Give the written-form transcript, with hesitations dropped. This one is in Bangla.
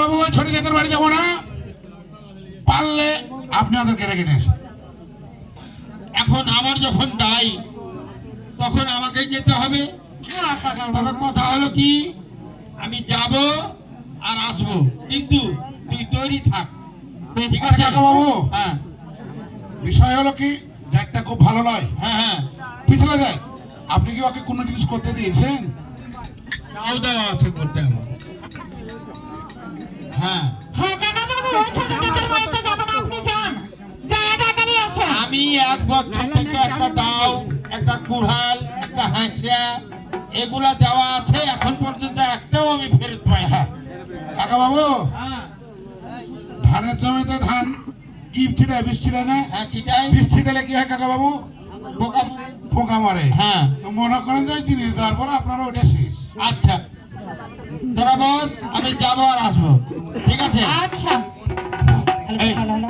বাবু ওই ছোট জাতের বাড়ি যাবো না, পারলে আপনি ওদেরকে রেখে নিয়ে আসেন। এখন আমার যখন দায় তখন আমাকে যেতে হবে। তবে কথা হলো কি, আমি যাব আর আসবো, কিন্তু তুই তৈরি থাক, ঠিক আছে? কাকা বাবু, হ্যাঁ বিষয় হলো কি, জাতটা খুব ভালো নয়, হ্যাঁ হ্যাঁ, পিছলে যায়। আপনি কি ওকে কোনো জিনিস করতে দিয়েছেন? তাও দেওয়া আছে করতে আমার। হ্যাঁ হ্যাঁ কাকা বাবু, ওই ছোট জাতের বাড়িতে যাবেন, আপনি যান, যায় টাকা নিয়ে আসেন। আমি 1 বছর থেকে একটা দাও, একটা কুড়াল, একটা হাঁসিয়া এগুলা দেওয়া আছে, এখন পর্যন্ত একটাও আমি ফেরত পাই না। কাকা বাবু, হ্যাঁ ধানের জমিতে ধান কি ছিটায়, বীজ ছিটায় না? হ্যাঁ চিটাই বীজ ছিটালে কি হয় কাকা বাবু? বোকা। পোকা মারে। হ্যাঁ তো মনে করেন যে জিনিস দেওয়ার পরে আপনারা ওইটা শেষ। আচ্ছা তোরা বস, আমি যাবো আর আসবো, ঠিক আছে? আচ্ছা এই, ভালো হলো।